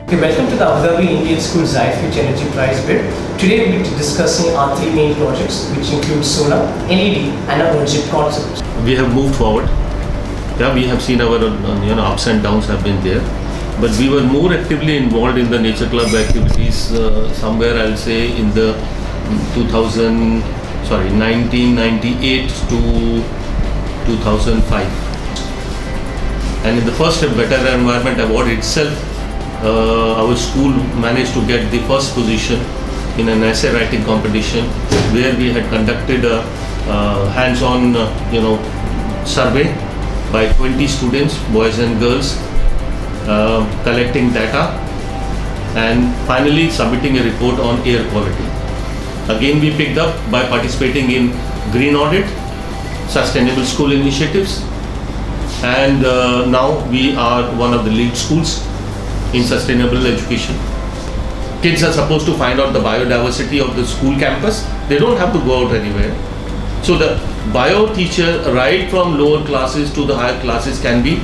Okay, welcome to the Abu Dhabi Indian School Zfea Future Energy Prize Bid. Today we'll be discussing our three main projects, which include solar, LED, and our ownership concept. We have moved forward. Yeah, we have seen our ups and downs have been there, but we were more actively involved in the nature club activities somewhere I'll say in the 1998 to 2005. And in the first Better Environment Award itself, our school managed to get the first position in an essay writing competition where we had conducted a hands-on survey by 20 students, boys and girls, collecting data and finally submitting a report on air quality. Again, we picked up by participating in green audit, sustainable school initiatives, and now we are one of the lead schools in sustainable education. Kids are supposed to find out the biodiversity of the school campus. They don't have to go out anywhere. So the bio teacher, right from lower classes to the higher classes, can be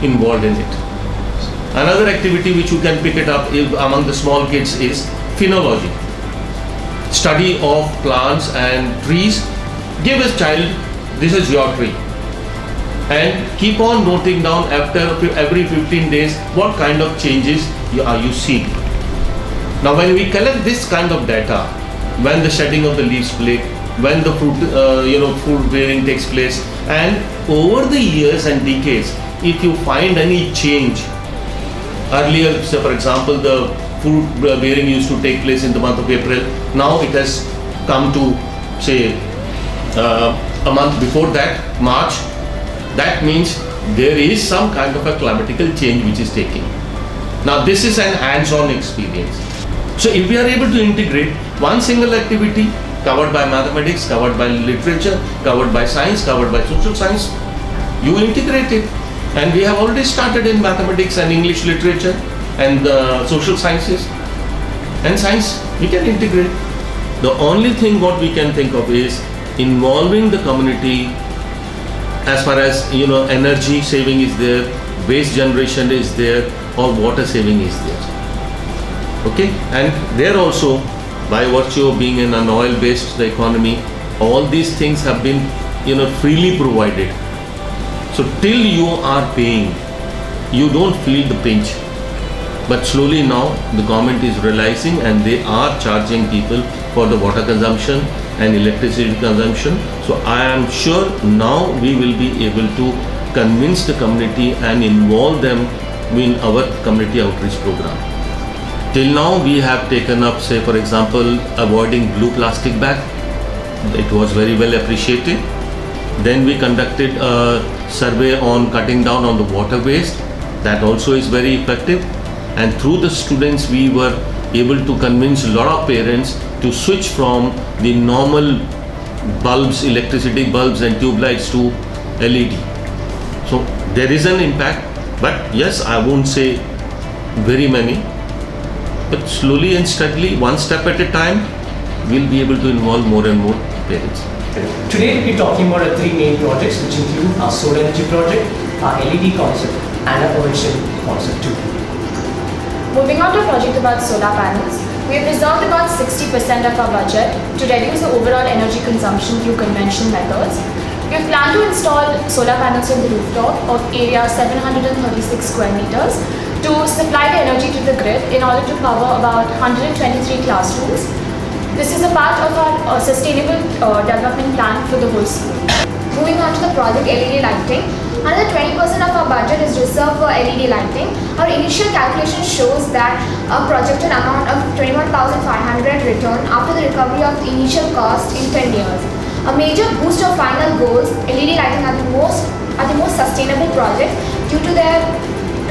involved in it. Another activity which you can pick it up among the small kids is phenology. Study of plants and trees. Give a child, this is your tree, and keep on noting down after every 15 days what kind of changes are you seeing. Now when we collect this kind of data, when the shedding of the leaves play, when the fruit bearing takes place, and over the years and decades, if you find any change, earlier, say for example, the fruit bearing used to take place in the month of April, now it has come to say a month before that, March. That means there is some kind of a climatical change which is taking. Now this is an hands-on experience. So if we are able to integrate one single activity covered by mathematics, covered by literature, covered by science, covered by social science, you integrate it. And we have already started in mathematics and English literature and social sciences and science. We can integrate. The only thing what we can think of is involving the community as far as energy saving is there, waste generation is there, or water saving is there. Okay, and there also, by virtue of being an oil based economy, all these things have been freely provided. So till you are paying, you don't feel the pinch. But slowly now the government is realizing and they are charging people for the water consumption and electricity consumption. So I am sure now we will be able to convince the community and involve them in our community outreach program. Till now we have taken up, say for example, avoiding blue plastic bag. It was very well appreciated. Then we conducted a survey on cutting down on the water waste. That also is very effective. And through the students we were able to convince a lot of parents to switch from the normal bulbs, electricity bulbs and tube lights to LED. So there is an impact, but yes, I won't say very many, but slowly and steadily, one step at a time, we'll be able to involve more and more parents. Today we'll be talking about our three main projects, which include our solar energy project, our LED concept, and our ownership concept too. Moving on to a project about solar panels, we have reserved about 60% of our budget to reduce the overall energy consumption through conventional methods. We have planned to install solar panels on the rooftop of area 736 square meters to supply the energy to the grid in order to power about 123 classrooms. This is a part of our sustainable development plan for the whole school. Moving on to the project LED lighting, another 20% of our budget is reserved for LED lighting. Our initial calculation shows that a projected amount of 21,500 return after the recovery of the initial cost in 10 years. A major boost of final goals, LED lighting are the most sustainable projects due to their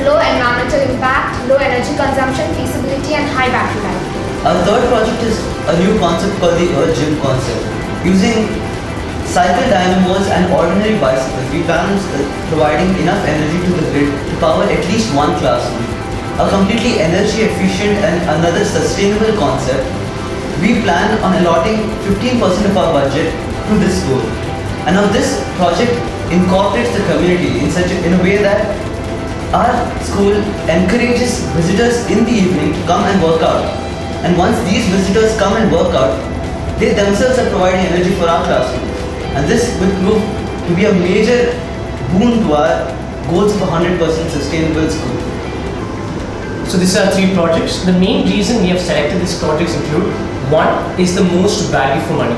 low environmental impact, low energy consumption, feasibility and high battery life. Our third project is a new concept called the Earth Gym concept. Using cycle dynamos and ordinary bicycles, we plan on providing enough energy to the grid to power at least one classroom. A completely energy efficient and another sustainable concept, we plan on allotting 15% of our budget to this goal. And now this project incorporates the community in a way that our school encourages visitors in the evening to come and work out. And once these visitors come and work out, they themselves are providing energy for our classroom. And this will prove to be a major boon to our goals of a 100% sustainable school. So these are three projects. The main reason we have selected these projects include: one is the most value for money.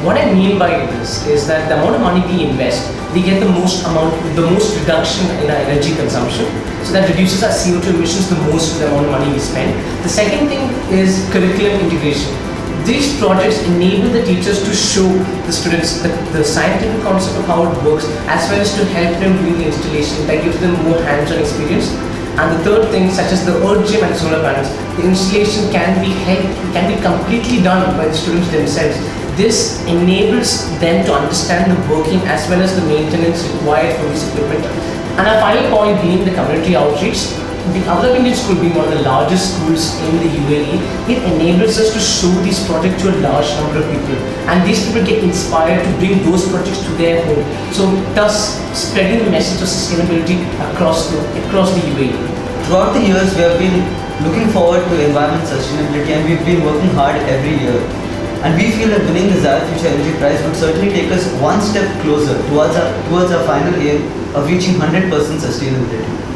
What I mean by this is that the amount of money we invest, we get the most reduction in our energy consumption. So that reduces our CO2 emissions the most with the amount of money we spend. The second thing is curriculum integration. These projects enable the teachers to show the students the scientific concept of how it works, as well as to help them during the installation. That gives them more hands-on experience. And the third thing, such as the earth gym and solar panels, the installation can be completely done by the students themselves. This enables them to understand the working as well as the maintenance required for this equipment. And our final point being the community outreach. The Abu Indian School being one of the largest schools in the UAE, it enables us to show these projects to a large number of people. And these people get inspired to bring those projects to their home. So thus spreading the message of sustainability across the UAE. Throughout the years, we have been looking forward to environment sustainability, and we've been working hard every year. And we feel that winning the Zfea Future Energy Prize would certainly take us one step closer towards our final aim of reaching 100% sustainability.